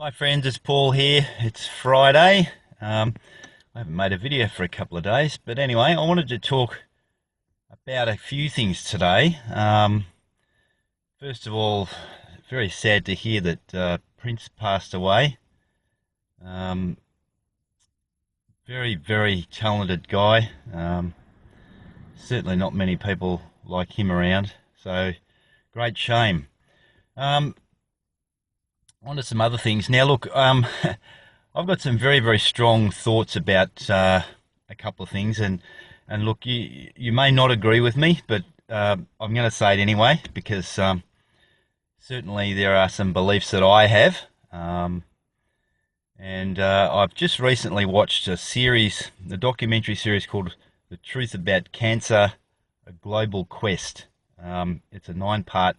Hi friends, it's Paul here. It's Friday. I haven't made a video for a couple of days, but anyway, I wanted to talk about a few things today. First of all, very sad to hear that Prince passed away. Um, very talented guy. Certainly not many people like him around, so great shame. Um, On to some other things. Now, look, I've got some very strong thoughts about a couple of things, and look, you may not agree with me, but I'm going to say it anyway because certainly there are some beliefs that I have, and I've just recently watched a documentary series called "The Truth About Cancer: A Global Quest." It's a nine part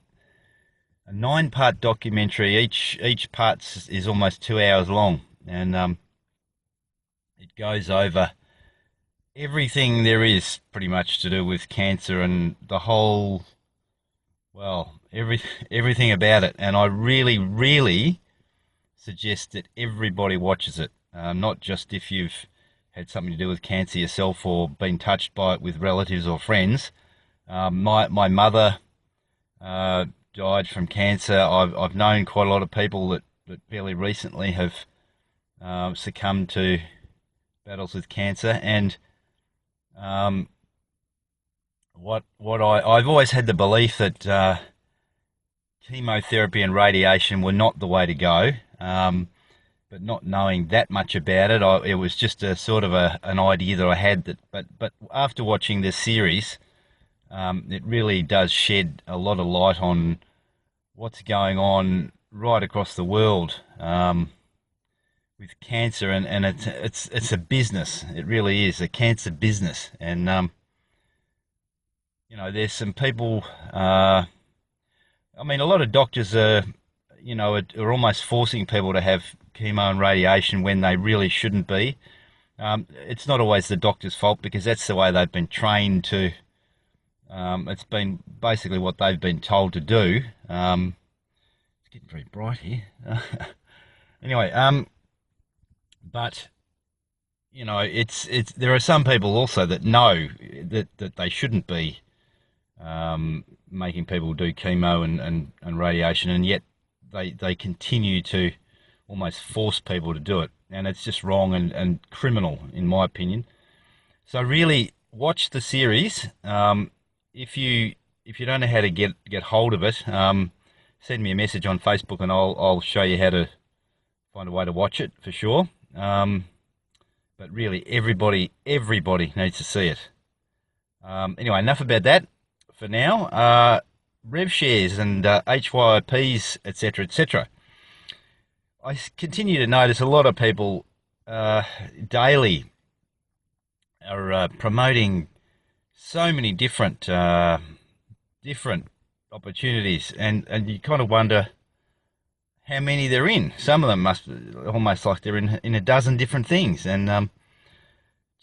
documentary. Each part is almost 2 hours long, and it goes over everything there is pretty much to do with cancer and the whole, well, everything about it. And I really suggest that everybody watches it, not just if you've had something to do with cancer yourself or been touched by it with relatives or friends. My mother uh, died from cancer. I've known quite a lot of people that fairly recently have succumbed to battles with cancer, and um, I've always had the belief that chemotherapy and radiation were not the way to go. But not knowing that much about it, it was just a sort of an idea that I had. But after watching this series, it really does shed a lot of light on what's going on right across the world with cancer, and it's a business. It really is a cancer business, and there's some people. I mean, a lot of doctors are almost forcing people to have chemo and radiation when they really shouldn't be. It's not always the doctor's fault because that's the way they've been trained to. It's been basically what they've been told to do. It's getting very bright here. Anyway, but it's there are some people also that know that they shouldn't be making people do chemo and radiation, and yet they continue to almost force people to do it, and it's just wrong and criminal in my opinion. So really, watch the series. If you don't know how to get hold of it, send me a message on Facebook, and I'll show you how to find a way to watch it for sure. But really, everybody needs to see it. Anyway, enough about that for now. Rev shares and HYIPs, etc., etc. I continue to notice a lot of people daily are promoting so many different opportunities, and you kind of wonder how many they're in. Some of them must almost like they're in a dozen different things, and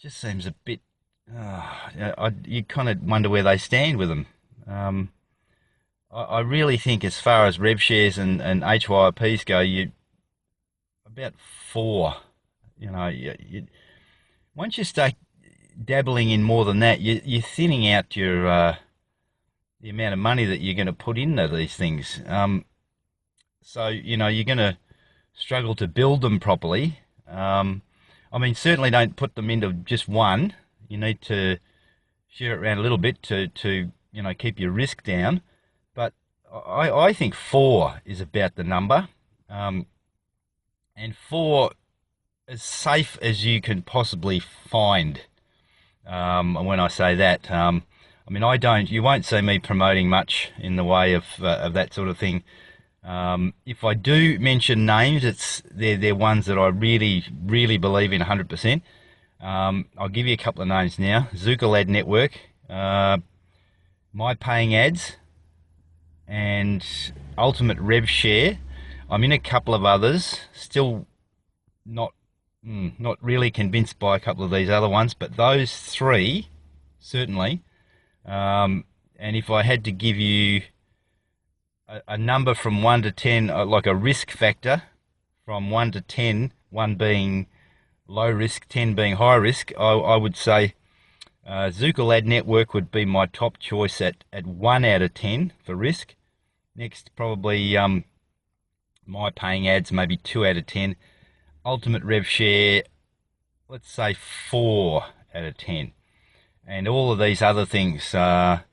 just seems a bit. You kind of wonder where they stand with them. I really think, as far as rev shares and HYPs go, you about four. Once you start dabbling in more than that, you're thinning out your the amount of money that you're going to put into these things. So you're going to struggle to build them properly. I mean, certainly don't put them into just one. You need to share it around a little bit to keep your risk down. But I think four is about the number, and four as safe as you can possibly find. And when I say that, I mean you won't see me promoting much in the way of that sort of thing. If I do mention names, they're ones that I really believe in 100%. I'll give you a couple of names now: Zukalad Network, My Paying Ads, and Ultimate Rev Share. I'm in a couple of others, still not really convinced by a couple of these other ones, but those three certainly. And if I had to give you a number from 1 to 10, like a risk factor from 1 to 10, 1 being low risk, 10 being high risk, I would say Zoocalad Network would be my top choice at 1 out of 10 for risk. Next, probably my paying ads, maybe 2 out of 10. Ultimate Rev Share, let's say 4 out of 10. And all of these other things, HYIP's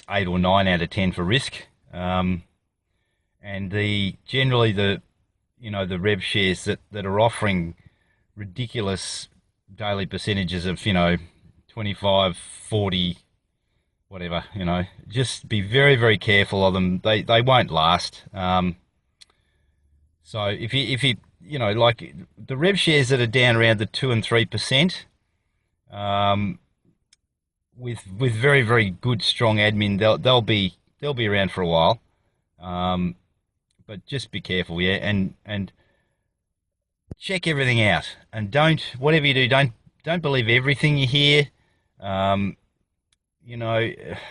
8 or 9 out of 10 for risk. And generally the rev shares that are offering ridiculous daily percentages of 25, 40, whatever, just be very, very careful of them. They won't last. So if you like the rev shares that are down around the 2 and 3%, with very, very good strong admin, they'll be around for a while. But just be careful, yeah, and check everything out, and whatever you do, don't believe everything you hear.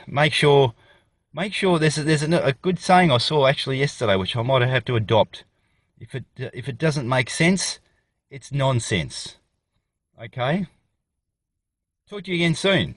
Make sure there's a good saying I saw actually yesterday, which I might have to adopt. If it doesn't make sense, it's nonsense. Okay. Talk to you again soon.